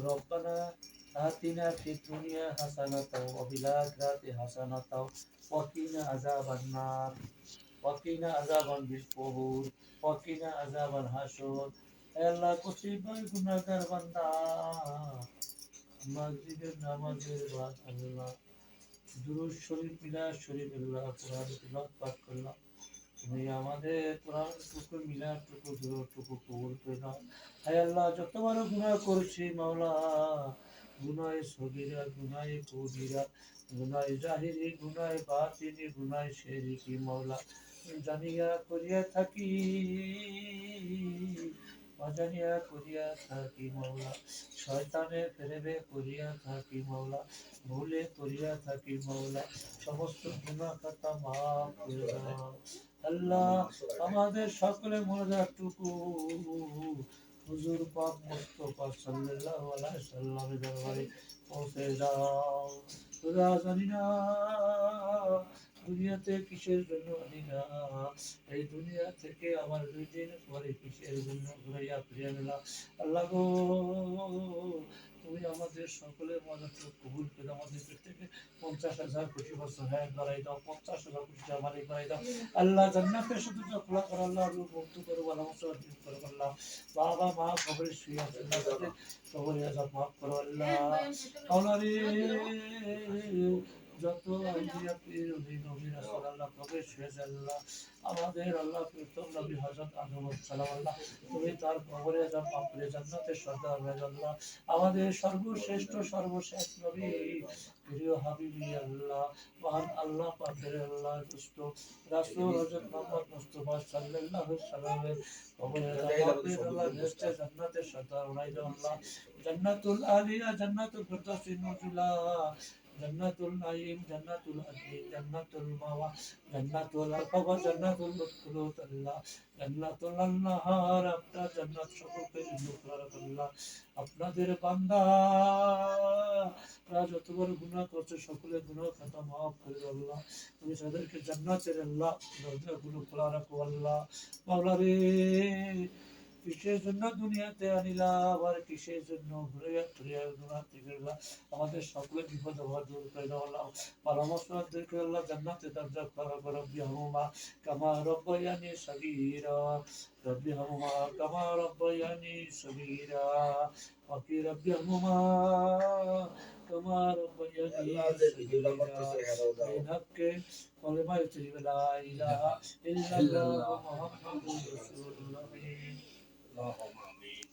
রব্বানা আতিনা ফিদ দুনিয়া হাসানাতাও ওয়া ফিল আখিরাতি হাসানাতাও ওয়া কিনা আযাবান নার ওয়া কিনা আযাবাল কুবুর ওয়া কিনা আযাবাল হাসর। হে আল্লাহ, কতিপয় গুনাহগার বান্দা মাগরিবের নামাজের বাদ আল্লাহ দুরূদ শরীফ মিলাদ শরীফ আল্লাহ কোরআন তিলাওয়াত পাঠ করলাম। তুমি আমাদের কোরআন টুকু মিলাদ টুকু দুরূদ টুকু কবুল করে নাও। হে আল্লাহ, যত বড় গুনাহ করেছি মাওলা, গুনাহে সগীরা গুনাহে কবিরা, গুনাহে জাহিরি গুনাহে বাতিনি গুনাহে শিরকি মাওলা, জানিয়া করিয়া থাকি অজানিয়া করিয়া থাকি মাওলা, শয়তানের প্রেমে করিয়া থাকি মাওলা, ভুলে করিয়া থাকি মাওলা, সমস্ত গুনাহ খাতা মাফ করে দাও। আল্লাহ, আমাদের সকলে মোনাজাতটুকু হুজুর পাক মুস্তাফা সাল্লাল্লাহু আলাইহি সাল্লামের দরবারে পৌঁছে দাও। খোদা, জানি না দুনিয়াতে কিসের জন্য আনি না, এই দুনিয়া থেকে আমার 2 দিন পরে কিসের জন্য ঘুরাইয়া ফিরিয়া গেলাম। আল্লাহ গো, তুমি আমাদের সকলের মদত কবুল করে আমাদের থেকে 50,000 কোটি বছর হায়াত বাড়াই দাও, 50,000 কোটি জামানে বাড়াই দাও। আল্লাহ, জান্নাতের শুধু খোলা করো আল্লাহ, রূপ মুক্ত করো, ভালোবাসা অর্জন করো আল্লাহ। বাবা মা কবরে শুয়ে আছেন না, তাদের কবরে আযাব মাফ করো আল্লাহ। আল্লাহ রে, যত আউলিয়া পীর ওলি নবী রাসূল আল্লাহ কবরে শুয়ে আছে আল্লাহ, আমাদের আল্লাহ প্রথম নবী হযরত আদম আলাইহিস সালাম আল্লাহ, তুমি তার কবরে আযাব মাফ করে জান্নাতের সর্দার হয়ে আল্লাহ। আমাদের সর্বশ্রেষ্ঠ সর্বশেষ নবী প্রিয় হাবিবি আল্লাহ, মহান আল্লাহ পাকের আল্লাহ দুষ্ট রাসূল হযরত মুহাম্মদ মুস্তাফা সাল্লাল্লাহু আলাইহি সাল্লামের কবরে আযাব মাফ করে আল্লাহ, বেহেশতে জান্নাতের সর্দার বানাই দাও আল্লাহ। জান্নাতুল আলিয়া জান্নাতুল ফিরদাউসিন নুজুলা, জান্নাতুল নাঈম জান্নাতুল আদনিন জান্নাতুল মাওয়া জান্নাতুল আরফা জান্নাতুল খুলুদ আল্লাহ, জান্নাতুল নাহার, আপনার জান্নাত সকলকে ইন্নুকরা আল্লাহ। আপনাদের বান্দা যত বড় গুনাহ করছে সকলের গুনাহ খাতা মাফ করে দাও আল্লাহ। তুমি তাদেরকে জান্নাতের আল্লাহ দরজাগুলো খোলা রাখো আল্লাহ। মাওলা রে, কিসের জন্য দুনিয়াতে আনিলা, আবার কিসের জন্য ঘুরিয়া ফিরিয়া গুনাহ থেকে আল্লাহ আমাদের সকলের বিপদ আপদ দূর করে দাও আল্লাহ। পরামর্শদেরকে আল্লাহ জান্নাতের দরজা খোলা রাখো। রব্বি হারুমা কামা রব্বায়ানি সগীরা, রব্বি হারুমা কামা রব্বায়ানি সগীরা, ওয়াকি রব্বি হারুমা কামা রব্বায়ানি সগীরা। এই হককে কলেমায়ে তৈয়্যিবা লা ইলাহা ইল্লাল্লাহু মুহাম্মাদুর রাসূলুল্লাহ। আল্লাহুম্মা আমিন।